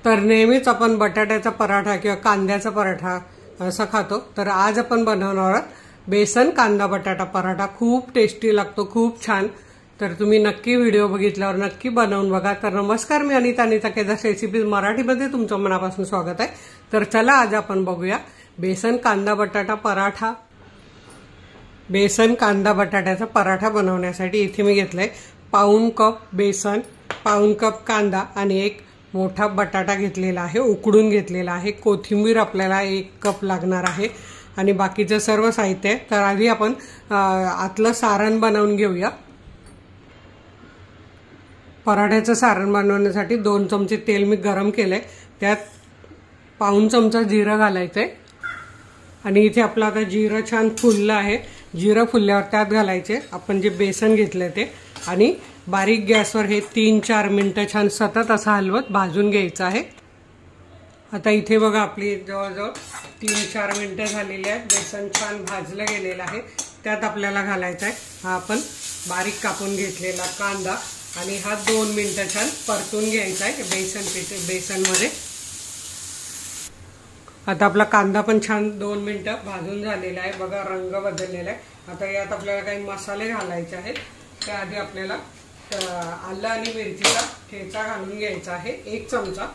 तर नेहमीच आपण बटाट्याचा पराठा किंवा कांद्याचा पराठा असं खातो, तर आज आपण बनवणार आहोत बेसन कांदा बटाटा पराठा। खूप टेस्टी लागतो, खूप छान। तर तुम्ही नक्की व्हिडिओ बघितल्यावर नक्की बनवून बघा। तर नमस्कार, मी अनिता केदार रेसिपीज मराठीमध्ये तुमचं मनापासून स्वागत आहे। तर चला आज आपण बघूया बेसन कांदा बटाटा पराठा। बेसन कांदा बटाट्याचा पराठा बनवण्यासाठी इथे मी घेतलाय पाऊण कप बेसन, पाऊण कप कांदा आणि एक मोठा बटाटा घेतलेला आहे, उकडून घेतलेला आहे। कोथिंबीर आपल्याला 1 कप लागणार आहे आणि बाकीचं सर्व साहित्य आहे। तर आधी आपण आतलं सारण बनवून घेऊया। पराठ्याचं सारण बनवण्यासाठी 2 चमचे तेल मी गरम केलंय, त्यात पाऊण चमचा जिरं घालायचंय आणि इथे आपलं आता जिरं छान फुललं आहे। जिरं फुलल्यावर त्यात घालायचे आपण जे बेसन घेतलं ते आणि बारीक गॅसवर हे 3-4 मिनिटं छान सतत असं हलवत भाजून घ्यायचं आहे। आता इथे बघा आपली जवळजवळ 3-4 मिनिटं झालेली आहेत। बेसन छान भाजलं गेलेलं आहे। त्यात आपल्याला घालायचा आहे हा आपण बारीक कापून घेतलेला कांदा आणि हा 2 मिनिटं छान परतून घ्यायचा आहे बेसनमध्ये। आता आपला कांदा पण छान 2 मिनिटं भाजून झालेला आहे, बघा रंग बदललेला आहे। आता यात आपल्याला काही मसाले घालायचे आहेत। त्याआधी आपल्याला आलं आणि मिरचीचा ठेचा घालून घ्यायचा आहे 1 चमचा।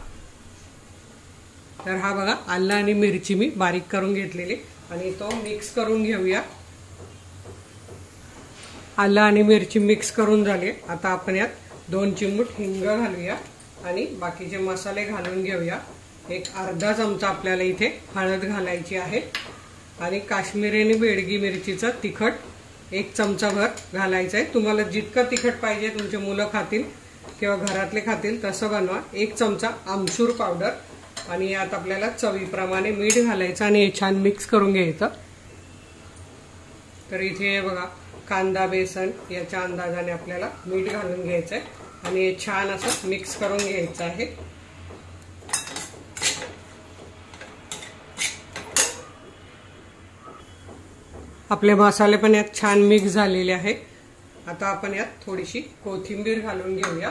तर हा बघा आलं आणि मिरची मी बारीक करून घेतलेली आणि तो मिक्स करून घेऊया। आलं आणि मिरची मिक्स करून झाली। आता आपण यात 2 चिमूट हिंग घालूया आणि बाकीचे मसाले घालून घेऊया। एक अर्धा चमचा आपल्याला इथे हळद घालायची आहे आणि काश्मीरी आणि बेडगी मिरचीचं तिखट 1 चमचाभर घालायचं आहे। तुम्हाला जितकं तिखट पाहिजे तुमचे मुलं खातील किंवा घरातले खातील तसं बनवा। 1 चमचा आमचूर पावडर आणि यात आपल्याला चवीप्रमाणे मीठ घालायचं आणि हे छान मिक्स करून घ्यायचं। तर इथे बघा कांदा बेसन याच्या अंदाजाने आपल्याला मीठ घालून घ्यायचं आहे आणि हे छान असं मिक्स करून घ्यायचं आहे। आपले मसाले पण यात छान मिक्स झालेले आहे। आता आपण यात थोडीशी कोथिंबीर घालून घेऊया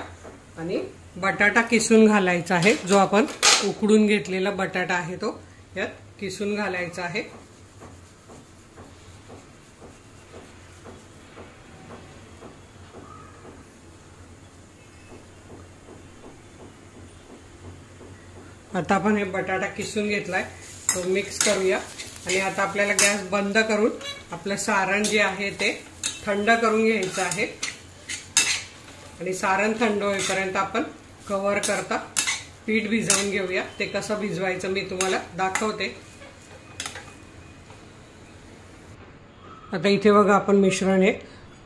आणि बटाटा किसून घालायचा आहे। जो आपण उकडून घेतलेला बटाटा आहे तो यात किसून घालायचा आहे। आता आपण हे बटाटा किसून घेतलाय तो मिक्स करूया आणि आता आपल्याला गॅस बंद करून आपलं सारण जे आहे ते थंड करून घ्यायचं आहे आणि सारण थंड होईपर्यंत आपण कव्हर करता पीठ भिजवून घेऊया। ते कसं भिजवायचं मी तुम्हाला दाखवते। आता इथे बघा आपण मिश्रण हे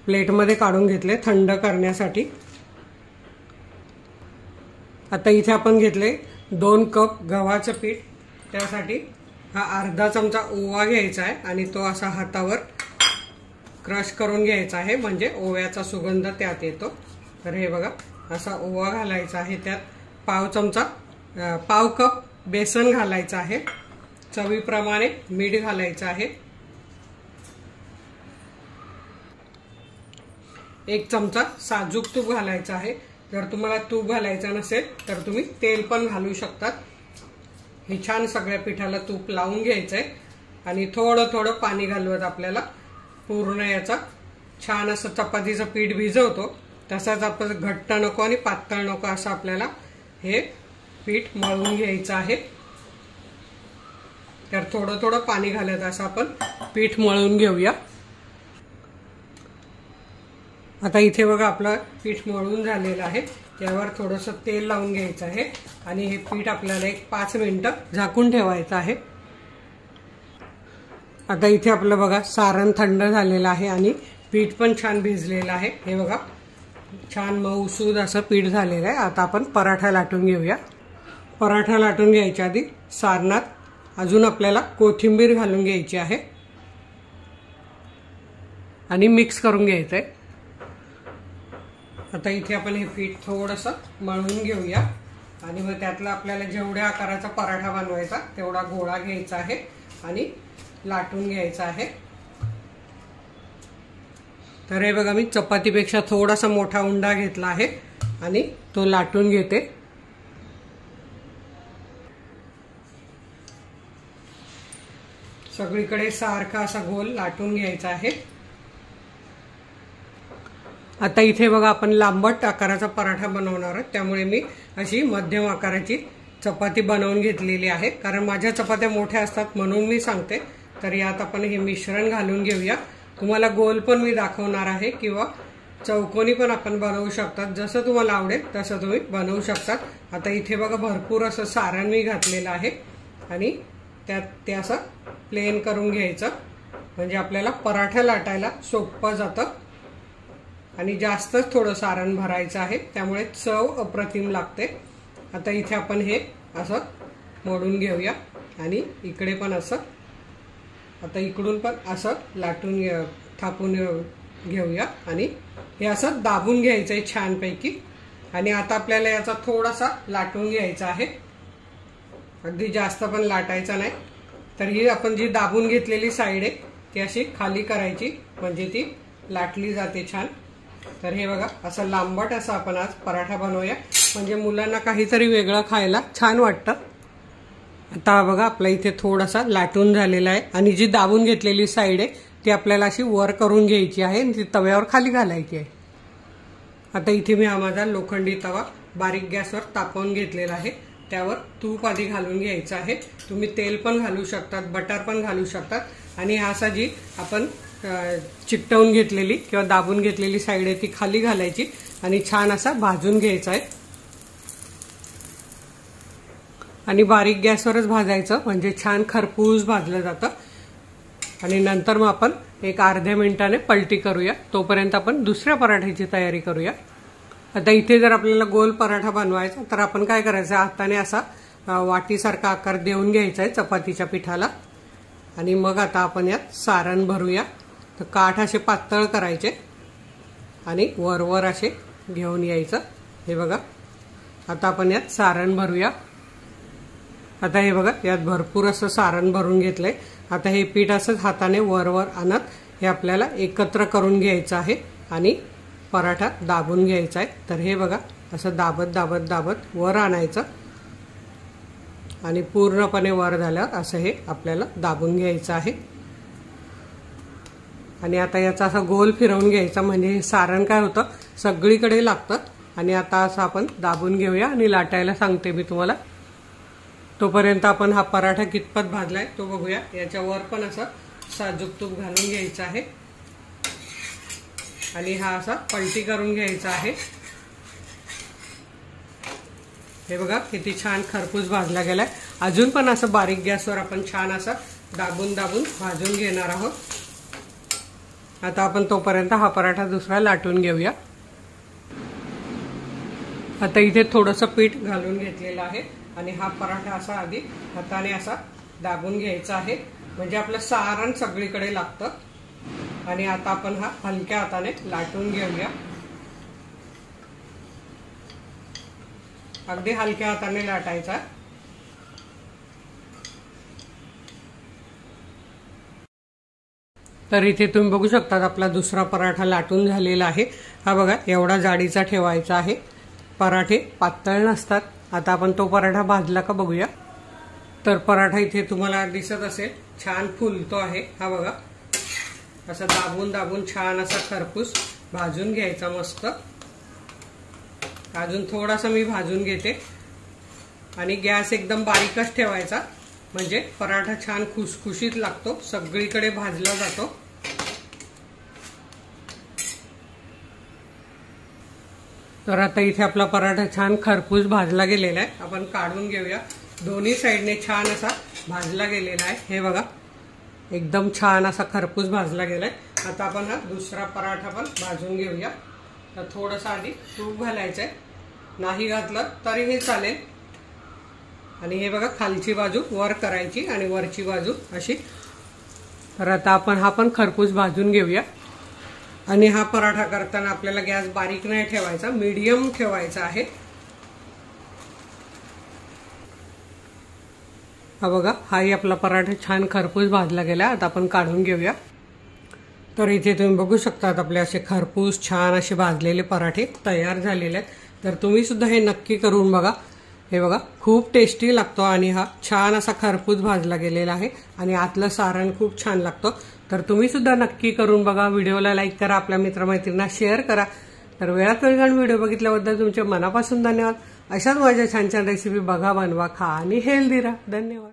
प्लेटमध्ये काढून घेतले थंड करण्यासाठी। आता इथे आपण घेतले 2 कप गव्हाचं पीठ, त्यासाठी हा अर्धा चमचा ओवा घ्यायचा आहे आणि तो असा हातावर क्रश करून घ्यायचा आहे, म्हणजे ओव्याचा सुगंध त्यात येतो। तर हे बघा असा ओवा घालायचा आहे। त्यात पाव कप बेसन घालायचं आहे, चवीप्रमाणे मीठ घालायचं आहे, 1 चमचा साजूक तूप घालायचं आहे। जर तुम्हाला तूप घालायचं नसेल तर तुम्ही तेल पण घालू शकतात। हे छान सगळ्या पिठाला तूप लावून घ्यायचंय आणि थोडं थोडं पाणी घालवत आपल्याला पूर्ण याचा छान असं चपातीचं पीठ भिजवतो तसाच आपण घट्ट नको आणि पातळ नको असं आपल्याला हे पीठ मळून घ्यायचं आहे। तर थोडं थोडं पाणी घालत असं आपण पीठ मळून घेऊया। आता इथे बघा आपलं पीठ मळून झालेलं आहे। यावर थोडंसं तेल लावून घ्यायचं आहे आणि हे पीठ आपल्याला 5 मिनिटं झाकून ठेवायचं आहे। आता इथे आपलं बघा सारण थंड झालेलं आहे आणि पीठ पण छान भिजलेलं आहे। हे बघा छान मऊसूद असं पीठ झालेलं आहे। आता आपण पराठा लाटून घेऊया। पराठा लाटून घ्यायच्या आधी सारणात अजून आपल्याला कोथिंबीर घालून घ्यायची आहे आणि मिक्स करून घ्यायचं आहे। आता इथे आपण हे पीठ थोडंसं मळून घेऊया आणि मग त्यातला आपल्याला जेवढ्या आकाराचा पराठा बनवायचा तेवढा गोळा घ्यायचा आहे आणि लाटून घ्यायचा आहे। तर हे बघा मी चपातीपेक्षा थोडासा मोठा उंडा घेतला आहे आणि तो लाटून घेते। सगळीकडे सारखा असा गोल लाटून घ्यायचा आहे। आता इथे बघा आपण लांबट आकाराचा पराठा बनवणार आहोत, त्यामुळे मी अशी मध्यम आकाराची चपाती बनवून घेतलेली आहे, कारण माझ्या चपात्या मोठ्या असतात म्हणून मी सांगते। तर यात आपण हे मिश्रण घालून घेऊया। तुम्हाला गोल पण मी दाखवणार आहे किंवा चौकोनी पण आपण बनवू शकतात, जसं तुम्हाला आवडेल तसं तुम्ही बनवू शकतात। आता इथे बघा भरपूर असं सारण मी घातलेलं आहे आणि त्यात ते असं प्लेन करून घ्यायचं, म्हणजे आपल्याला पराठा लाटायला सोपं जातं आणि जास्तच थोडं सारण भरायचं आहे, त्यामुळे चव अप्रतिम लागते। आता इथे आपण हे असं मोडून घेऊया आणि इकडे पण असं, आता इकडून पण असं लाटून थापून घेऊया आणि हे असं दाबून घ्यायचं आहे छानपैकी। आणि आता आपल्याला याचा थोडासा लाटून घ्यायचा आहे, अगदी जास्त पण लाटायचा नाही। तर ही आपण जी दाबून घेतलेली साईड आहे ती अशी खाली करायची, म्हणजे ती लाटली जाते छान। तर हे बघा असं लांबट असं आपण आज पराठा बनवूया, म्हणजे मुलांना काहीतरी वेगळं खायला छान वाटतं। आता बघा आपला इथे थोडासा लाटून झालेला आहे आणि जी दाबून घेतलेली साईड आहे ती आपल्याला अशी वर करून घ्यायची आहे आणि ती तव्यावर खाली घालायची आहे। आता इथे मी हा माझा लोखंडी तवा बारीक गॅसवर तापवून घेतलेला आहे, त्यावर तूप आधी घालून घ्यायचं आहे। तुम्ही तेल पण घालू शकतात, बटर पण घालू शकतात। आणि हा असा जी आपण चिकटवून घेतलेली किंवा दाबून घेतलेली साईड आहे ती खाली घालायची आणि छान असा भाजून घ्यायचा आहे आणि बारीक गॅसवरच भाजायचं, म्हणजे छान खरपूस भाजलं जातं। आणि नंतर मग आपण एक अर्ध्या मिनिटाने पलटी करूया, तोपर्यंत आपण दुसऱ्या पराठ्याची तयारी करूया। आता इथे जर आपल्याला गोल पराठा बनवायचा तर आपण काय करायचं, हाताने असा वाटीसारखा आकार देऊन घ्यायचा आहे चपातीच्या पिठाला आणि मग आता आपण यात सारण भरूया। तर काठ असे पातळ करायचे आणि वर असे घेऊन यायचं। हे बघा आता आपण यात सारण भरूया। आता हे बघा यात भरपूर असं सारण भरून घेतलंय। आता हे पीठ असं हाताने वर आणत हे आपल्याला एकत्र करून घ्यायचं आहे आणि पराठा दाबून घ्यायचा आहे। तर हे बघा असं दाबत दाबत दाबत वर आणायचं आणि पूर्णपणे वर झाल्यावर असं हे आपल्याला दाबून घ्यायचं आहे। आणि आता याचा असा गोल फिरवून घ्यायचा, म्हणजे हे सारण काय होतं सगळीकडे लागतं। आणि आता असं आपण दाबून घेऊया आणि लाटायला सांगते मी तुम्हाला, तोपर्यंत आपण हा पराठा कितपत भाजलाय तो बघूया। याच्यावर पण असं साजूक तूप घालून घ्यायचं आहे आणि हा असा पलटी करून घ्यायचा आहे। हे बघा किती छान खरपूस भाजला गेलाय। अजून पण असं बारीक गॅसवर आपण छान असं दाबून दाबून भाजून घेणार आहोत। आता आपण तोपर्यंत हा पराठा दुसरा लाटून घेऊया। आता इथे थोडंसं पीठ घालून घेतलेलं आहे आणि हा पराठा असा आधी हाताने असा दाबून घ्यायचा आहे, म्हणजे आपलं सारण सगळीकडे लागतं। आणि आता आपण हा हलक्या हाताने लाटून घेऊया, अगदी हलक्या हाताने लाटायचा। तर इथे तुम्ही बघू शकता आपला दुसरा पराठा लाटून झालेला आहे। हा बघा एवढा जाडीचा ठेवायचा आहे, पराठे पातळ नसतात। आता आपण तो पराठा भाजला का बघूया। तर पराठा इथे तुम्हाला दिसत असेल छान फुलतो आहे। हा बघा असं दाबून दाबून छान असा खरपूस भाजून घ्यायचा मस्त। अजून थोडासा मी भाजून घेते आणि गॅस एकदम बारीकच ठेवायचा, म्हणजे पराठा छान खुसखुशीत लागतो, सगळीकडे भाजला जातो। तर आता इथे आपला पराठा छान खरपूस भाजला गेलेला आहे, आपण काढून घेऊया। दोन्ही साइडने छान असा भाजला गेलेला आहे। हे बघा एकदम छान असा खरपूस भाजला गेलाय। आता आपण हा दुसरा पराठा पण भाजून घेऊया। तर थोडंसं आधी तूप घालायचंय, नाही घातलं तरी हे चालेल। आणि हे बघा खालची बाजू वर करायची आणि वरची बाजू अशी। तर आता आपण हा पण खरपूस भाजून घेऊया। आणि हा पराठा करताना आपल्याला गॅस बारीक नाही ठेवायचा, मीडियम ठेवायचा आहे। हा बघा हाही आपला पराठा छान खरपूस भाजला गेला। आता आपण काढून घेऊया। तर इथे तुम्ही बघू शकता आपले असे खरपूस छान असे भाजलेले पराठे तयार झालेले आहेत। तर तुम्ही सुद्धा हे नक्की करून बघा, हे बघा खूप टेस्टी लागतो आणि हा छान असा खरपूस भाजला गेलेला आहे आणि आतलं सारण खूप छान लागतो। तर तुम्ही सुद्धा नक्की करून बघा। व्हिडिओला लाईक करा, आपल्या मित्रमैत्रिणींना शेअर करा। तर वेळात वेळ काढून व्हिडिओ बघितल्याबद्दल तुमचे मनापासून धन्यवाद। अशाच माझ्या छान छान रेसिपी बघा, बनवा, खा आणि हेल्दी राहा। धन्यवाद।